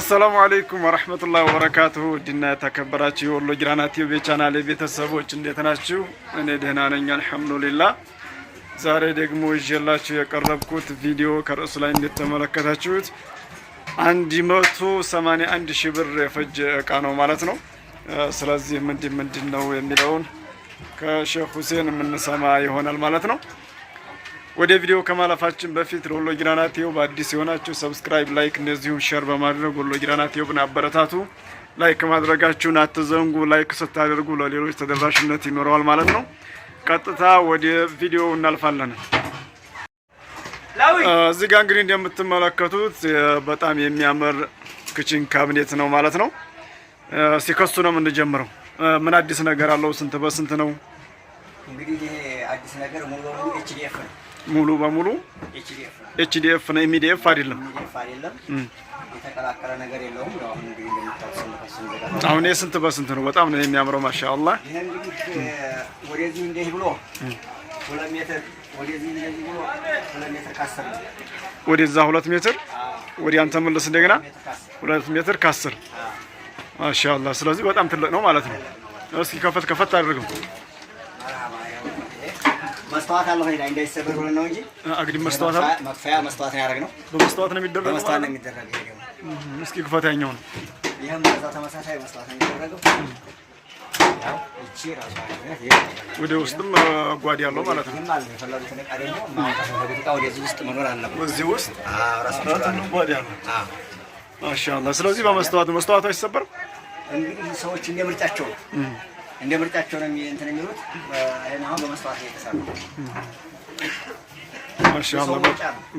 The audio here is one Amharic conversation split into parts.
السلام عليكم ورحمة الله وبركاته. دينا تكبراتي والله جراناتي وبيتشانا لبيتسابوش انديت ناشو انا دهنا ننجا الحمد لله. زاري دقمو يجيلاتشو يقربكوت فيديو كرأس لاين انديت تملكتاتشوت عندي موتو 81 شبر يفج كانوا مالتنو سلازي مندي نو يميلون كشيخ حسين من سما يهون المالتنو. ወደ ቪዲዮ ከማለፋችን በፊት ለወሎ ጊራናቲው በአዲስ የሆናችሁ ሰብስክራይብ ላይክ እንደዚሁም ሼር በማድረግ ወሎ ጊራናቲውን አበረታቱ። ላይክ ማድረጋችሁን አትዘንጉ። ላይክ ስታደርጉ ለሌሎች ተደራሽነት ይኖረዋል ማለት ነው። ቀጥታ ወደ ቪዲዮ እናልፋለን። እዚህ ጋር እንግዲህ እንደምትመለከቱት በጣም የሚያምር ክችን ካቢኔት ነው ማለት ነው። ሲከሱ ነው የምንጀምረው። ምን አዲስ ነገር አለው? ስንት በስንት ነው? እንግዲህ አዲስ ነገር ሙሉ ኤችዲኤፍ ነው። ሙሉ በሙሉ ኤችዲኤፍ ነው። ኤምዲኤፍ አይደለም። የተቀላቀለ ነገር የለውም። አሁን እንግዲህ እንደምታውቁት አሁን የስንት በስንት ነው? በጣም ነው የሚያምረው። ማሻአላህ። ይሄ እንግዲህ ወደዚህ እንደዚህ ብሎ 2 ሜትር ወደዚህ እንደዚህ ብሎ 2 ሜትር ካስር ነው። ወደዛ 2 ሜትር ወዲያ አንተ መልስ እንደገና 2 ሜትር ካስር። ማሻአላህ። ስለዚህ በጣም ትልቅ ነው ማለት ነው። እስኪ ከፈት አድርገው። መስታወት አለው ሆይና እንዳይሰበር ብለን ነው እንጂ አግዲም መስታወት አለ። መክፈያ መስታወት ነው ያደረግነው። በመስታወት ነው የሚደረገው። በመስታወት ነው የሚደረገው። እስኪ ክፈታኛው ነው። ይሄም በዛው ተመሳሳይ መስታወት ነው የሚደረገው። ያው እቺ ራሷ ወደ ውስጥም ጓድ ያለው ማለት ነው። ይሄም አለ የፈለጉት ነገር ደግሞ ማውጣት ነው። በቃ ወደዚህ ውስጥ መኖር አለበት። እዚህ ውስጥ ራሱ ነው ጓድ ያለው። ማሻአላህ። ስለዚህ በመስታወቱ አይሰበርም። እንግዲህ ሰዎች እንደ ምርጫቸው ነው እንትን የሚሉት። አሁን በመስታወት እየተሰራ ማሻአላህ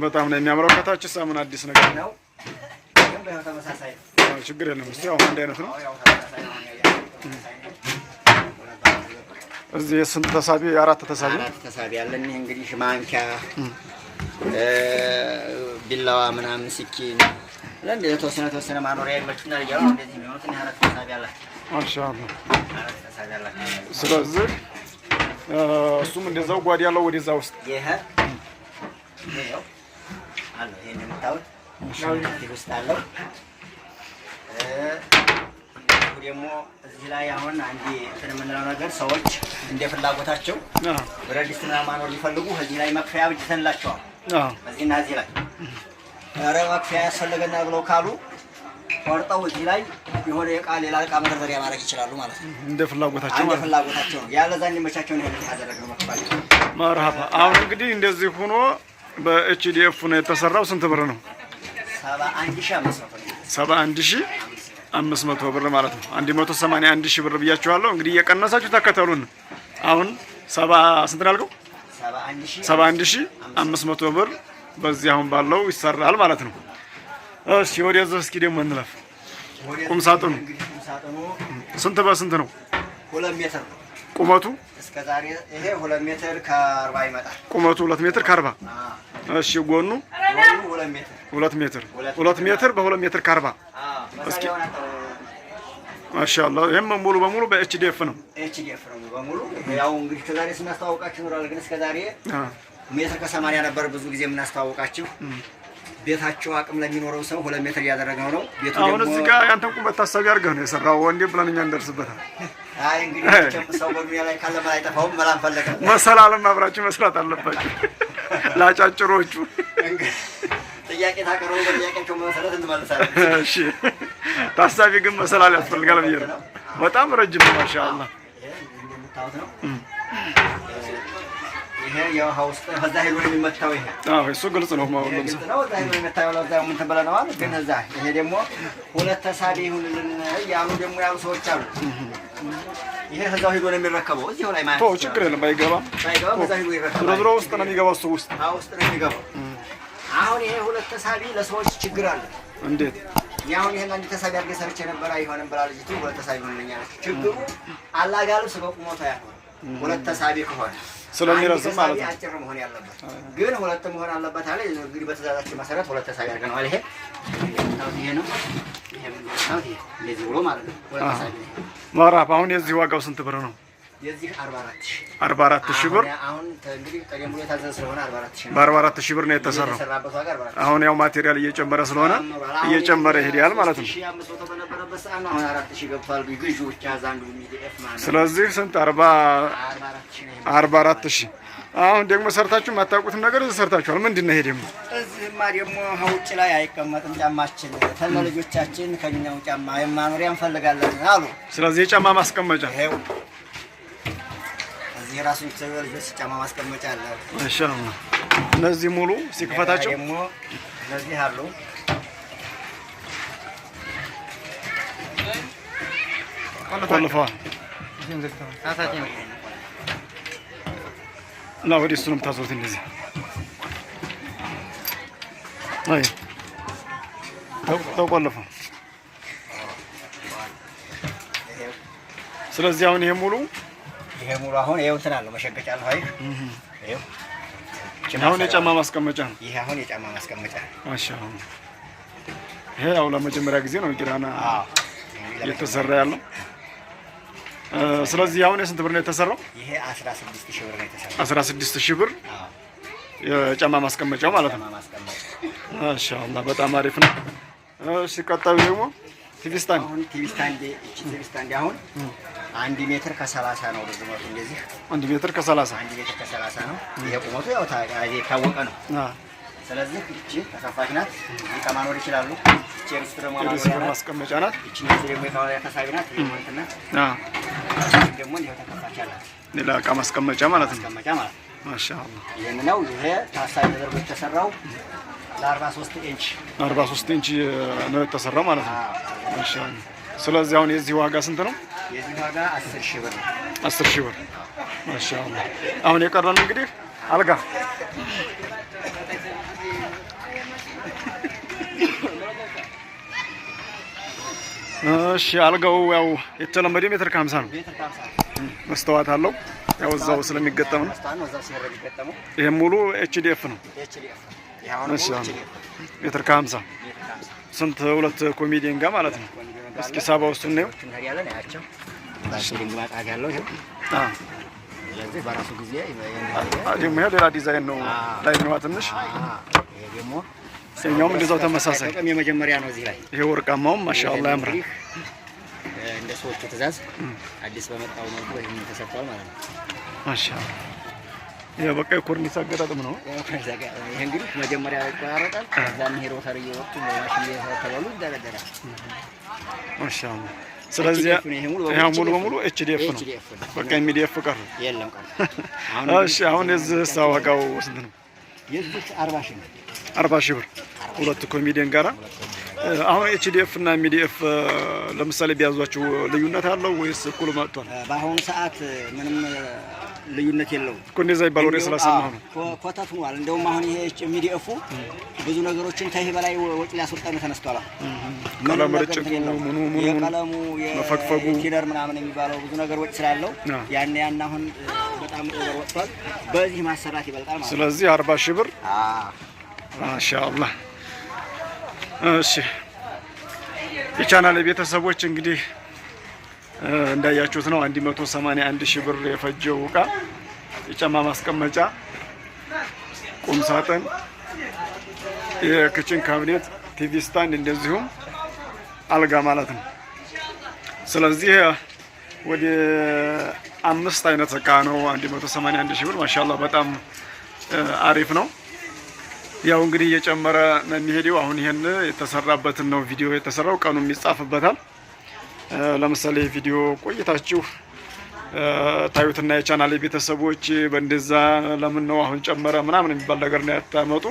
በጣም ነው የሚያምረው። ከታች ሳሙን አዲስ ነገር ነው። ግን በህይወት ተመሳሳይ ችግር የለም። እስቲ ያው አንድ አይነት ነው። እዚህ ስንት ተሳቢ? አራት ተሳቢ ያለን። ይሄ እንግዲህ ማንኪያ፣ ቢላዋ ምናምን ሲኪን ለእንደ የተወሰነ ማኖሪያ ይመችናል እያሉ እንደዚህ የሚሆኑት እና አራት ተሳቢ ያላቸው ማሻአላህ። ስለዚህ እሱም እንደዛው ጓድ ያለው ወደዛ ውስጥ ይሄ አለ። ይሄን የምታዩት ነው ውስጥ አለው። ደግሞ እዚህ ላይ አሁን አንዴ እንትን የምንለው ነገር ሰዎች እንደ ፍላጎታቸው ብረት ድስትና ማኖር ሊፈልጉ እዚህ ላይ መክፈያ ብጅተንላቸዋል። እዚህና እዚህ ላይ ኧረ መክፈያ ያስፈልገናል ብለው ካሉ ቆርጠው እዚህ ላይ የሆነ ሌላ ዕቃ መደርደሪያ ማድረግ ይችላሉ ማለት ነው። እንደ ፍላጎታቸው ነው። ያለዛ እንዲመቻቸው ነው ያደረግነው መክፈያ። መርሃባ። አሁን እንግዲህ እንደዚህ ሆኖ በኤችዲኤፍ ነው የተሰራው። ስንት ብር ነው? 71500 ብር ማለት ነው። 181 ሺህ ብር ብያችኋለሁ። እንግዲህ እየቀነሳችሁ ተከተሉን። አሁን ስንት ነው ያልከው? 71500 ብር በዚህ አሁን ባለው ይሰራል ማለት ነው። እሺ ወደዛ እስኪ ደግሞ እንለፍ። ቁም ሳጥኑ ስንት በስንት ነው? 2 ሜትር ቁመቱ። እስከ ዛሬ ይሄ 2 ሜትር ከ40 ይመጣል። ቁመቱ 2 ሜትር ከ40። እሺ ጎኑ 2 ሜትር በ2 ሜትር ከ40። እስኪ ማሻአላህ። ይሄም ሙሉ በሙሉ በኤችዲኤፍ ነው። ኤችዲኤፍ ነው በሙሉ። ያው እንግዲህ ከዛሬ ስናስተዋውቃችሁ ኖራል። ግን እስከ ዛሬ ሜትር ከ80 ነበር ብዙ ጊዜ የምናስተዋውቃችሁ። ቤታቸው አቅም ለሚኖረው ሰው 2 ሜትር ያደረገው ነው ቤቱ። አሁን እዚህ ጋር ያንተን ቁመት ታሳቢ አድርገህ ነው የሰራው ወንዴ ብለን እኛ እንደርስበታል። አይ እንግዲህ ሰው በዱንያ ላይ ካለ ማለት አይጠፋውም። መላም ፈለገ መሰላለም አብራችሁ መስራት አለባችሁ ላጫጭሮቹ። ጥያቄ ታቀርቡ፣ በጥያቄያቸው መሰረት እንመልሳለን። እሺ ታሳቢ ግን መሰላል ያስፈልጋል ብዬ ነው። በጣም ረጅም ነው ማሻአላህ። ይሄ እንደምታውቁት ነው። ይሄ የውሃ ውስጥ ከዛ ሄዶ የሚመታው ይሄ እሱ ግልጽ ነው ማለት ነው። እዛ ሄዶ የሚመታው ለዛው ምን ተበለናል። ግን እዛ ይሄ ደግሞ 2 ተሳቢ ይሁንልን ያሉ ደግሞ ያሉ ሰዎች አሉ። ይሄ እዛው ሄዶ ነው የሚረከበው። እዚሁ ላይ ማለት ነው። ችግር የለም። ባይገባ እዛ ሄዶ ይረከባል። ድሮ ውስጥ ነው የሚገባው። እሱ ውስጥ ነው የሚገባው። አሁን ይሄ 2 ተሳቢ ለሰዎች ችግር አለ። እንዴት? ያሁን ይሄን አንድ ተሳቢ አድርገህ ሰርቼ ነበር አይሆንም ብላ ልጅቱ 2 ተሳቢ ሆነኛል። ችግሩ አላጋሉ ስለቁሞታ ያሆነ 2 ተሳቢ ከሆነ ስለሚረዝም ማለት ነው። አጭር መሆን ያለበት ግን 2 መሆን አለበት አለ። እንግዲህ በተዛዛች መሰረት 2 ተሳቢ አድርገናል። ይሄ ነው። ይሄ እንደዚህ ብሎ ማለት ነው። 2 ተሳቢ ማራፍ። አሁን የዚህ ዋጋው ስንት ብር ነው? የዚህ 44,000 ብር። አሁን እንግዲህ ቀደም ብሎ የታዘዘ ስለሆነ 44,000 በ44,000 ብር ነው የተሰራው። አሁን ያው ማቴሪያል እየጨመረ ስለሆነ እየጨመረ ይሄዳል ማለት ነው። 1500 በነበረበት ሰዓት ነው አሁን 4000 ገብቷል። ግዢዎች ያዛንዱ ሚዲኤፍ ማለት ስለዚህ ስንት 44,000። አሁን ደግሞ ሰርታችሁ የማታውቁትን ነገር ሰርታችኋል። ምንድን ነው ይሄ ደግሞ? እዚህማ ደግሞ ውጭ ላይ አይቀመጥም ጫማችን ከነ ልጆቻችን ከኛው ጫማ የማኖሪያ እንፈልጋለን አሉ። ስለዚህ የጫማ ማስቀመጫ ይሄው እዚህ ራሱ ልጆች ጫማ ማስቀመጫ አለ። ማሻአላህ። እነዚህ ሙሉ ሲከፈታቸው ደግሞ እነዚህ አሉ። ቆልፈዋል። لا ودي السنة بتاعته እንደዚህ አይ ተቆለፈው። ስለዚህ አሁን ይሄ ሙሉ አሁን ይሄው እንትን አለው መሸቀጫ ነው። አይ ይሄው አሁን የጫማ ማስቀመጫ ነው። ይሄ አሁን የጫማ ማስቀመጫ ማሻአላህ። ይሄ ያው ለመጀመሪያ ጊዜ ነው ጊራና እየተሰራ ያለው። ስለዚህ አሁን የስንት ብር ነው የተሰራው? ይሄ 16,000 ብር ነው የተሰራው። 16,000 ብር የጫማ ማስቀመጫው ማለት ነው። ማሻአላህ በጣም አሪፍ ነው። እሺ ቀጣዩ ደግሞ ቲቪ ስታንድ። አሁን ቲቪ ስታንድ አሁን 1 ሜትር ከ30 ነው ርዝመቱ። እንደዚህ 1 ሜትር ከ30 1 ሜትር ከ30 ነው። ይሄ ቁመቱ ያው የታወቀ ነው። ስለዚህ እቺ ተከፋች ናት። እቃ ማኖር ይችላሉ። ቼርስ ደግሞ ማስቀመጫ ናት። እቺ ደግሞ የካሜራ ተሳቢ ናት። ይሄ ደግሞ ይሄ ተከፋች አላት። ሌላ እቃ ማስቀመጫ ማለት ነው። ማስቀመጫ ማለት ማሻአላህ። ይሄን ነው። ይሄ ታሳቢ ተደርጎ የተሰራው ለ43 ኢንች 43 ኢንች ነው የተሰራው ማለት ነው። ማሻአላህ። ስለዚህ አሁን የዚህ ዋጋ ስንት ነው? የዚህ ዋጋ 10,000 ብር ነው። 10,000 ብር። ማሻአላህ። አሁን የቀረን እንግዲህ አልጋ እሺ አልጋው ያው የተለመደ ሜትር ከ50 ነው። መስተዋት አለው ያው እዛው ስለሚገጠም ነው። ይሄ ሙሉ ኤችዲኤፍ ነው። ሜትር ከ50 ስንት ሁለት ኮሜዲያን ጋር ማለት ነው። እስኪ ሳባው እሱን ነው ደግሞ ሌላ ዲዛይን ነው ላይ ነው ትንሽ ሰኛውም እንደዛው ተመሳሳይ የመጀመሪያ ነው። እዚህ ላይ ይሄ ወርቃማውም ማሻአላህ ያምራል። እንደ ሰዎቹ ትእዛዝ አዲስ በመጣው መልኩ ይሄን ተሰርቷል ማለት ነው። ማሻአላህ ይሄ በቃ የኮርኒስ አገጣጥም ነው። ይሄ እንግዲህ መጀመሪያ ይቆራረጣል። ከዛም ሄሮ ታሪዮ ወጥቶ ማሽን ተባሉ ይደረደራል። ማሻአላህ። ስለዚህ ይሄ ሙሉ በሙሉ ኤችዲኤፍ ነው። በቃ ኤምዲኤፍ ቀረ የለም ቀረ። እሺ አሁን የዚህ ዋጋው ስንት ነው? የዚህ 40,000 ነው። 40,000 ብር ሁለት ኮሜዲያን ጋራ። አሁን ኤችዲኤፍ እና ኤምዲኤፍ ለምሳሌ ቢያዟቸው ልዩነት አለው ወይስ እኩል መጥቷል? በአሁኑ ሰዓት ምንም ልዩነት የለውም እኮ እንደዛ ይባል ወሬ ስለሰማሁ ነው። ኮተት ሆኗል። እንደውም አሁን ይሄ ኤምዲኤፉ ብዙ ነገሮችን ከዚህ በላይ ወጪ ሊያስወጣ ተነስቷል። ቀለም ርጭቱ የቀለሙ መፈግፈጉ ኪለር ምናምን የሚባለው ብዙ ነገር ወጪ ስላለው ያን አሁን በጣም ኦቨር ወጥቷል። በዚህ ማሰራት ይበልጣል ማለት ነው። ስለዚህ 40,000 ብር ማሻአላህ። እሺ የቻናሌ ቤተሰቦች እንግዲህ እንዳያችሁት ነው 181,000 ብር የፈጀው እቃ የጫማ ማስቀመጫ፣ ቁም ሳጥን፣ የኪችን ካቢኔት፣ ቲቪ ስታንድ እንደዚሁም አልጋ ማለት ነው። ስለዚህ ወደ 5 አይነት እቃ ነው 181,000 ብር ማሻአላህ በጣም አሪፍ ነው። ያው እንግዲህ እየጨመረ ነው የሚሄደው። አሁን ይሄን የተሰራበትን ነው ቪዲዮ የተሰራው፣ ቀኑም ይጻፍበታል። ለምሳሌ ቪዲዮ ቆይታችሁ ታዩትና የቻናሌ ቤተሰቦች በእንደዛ ለምን ነው አሁን ጨመረ ምናምን የሚባል ነገር ነው ያታመጡ።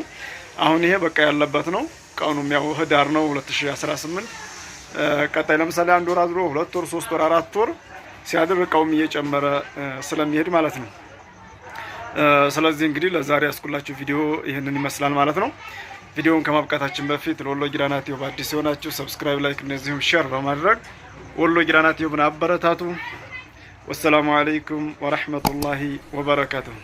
አሁን ይሄ በቃ ያለበት ነው። ቀኑም ያው ህዳር ነው 2018። ቀጣይ ለምሳሌ 1 ወር አድሮ 2 ወር 3 ወር 4 ወር ሲያድር እቃውም እየጨመረ ስለሚሄድ ማለት ነው። ስለዚህ እንግዲህ ለዛሬ ያስኩላችሁ ቪዲዮ ይሄንን ይመስላል ማለት ነው። ቪዲዮውን ከማብቃታችን በፊት ለወሎ ጊራና ቲዩብ አዲስ የሆናችሁ ሰብስክራይብ፣ ላይክ እንደዚሁም ሼር በማድረግ ወሎ ጊራና ቲዩብን አበረታቱ። ወሰላሙ አለይኩም ወራህመቱላሂ ወበረካቱሁ።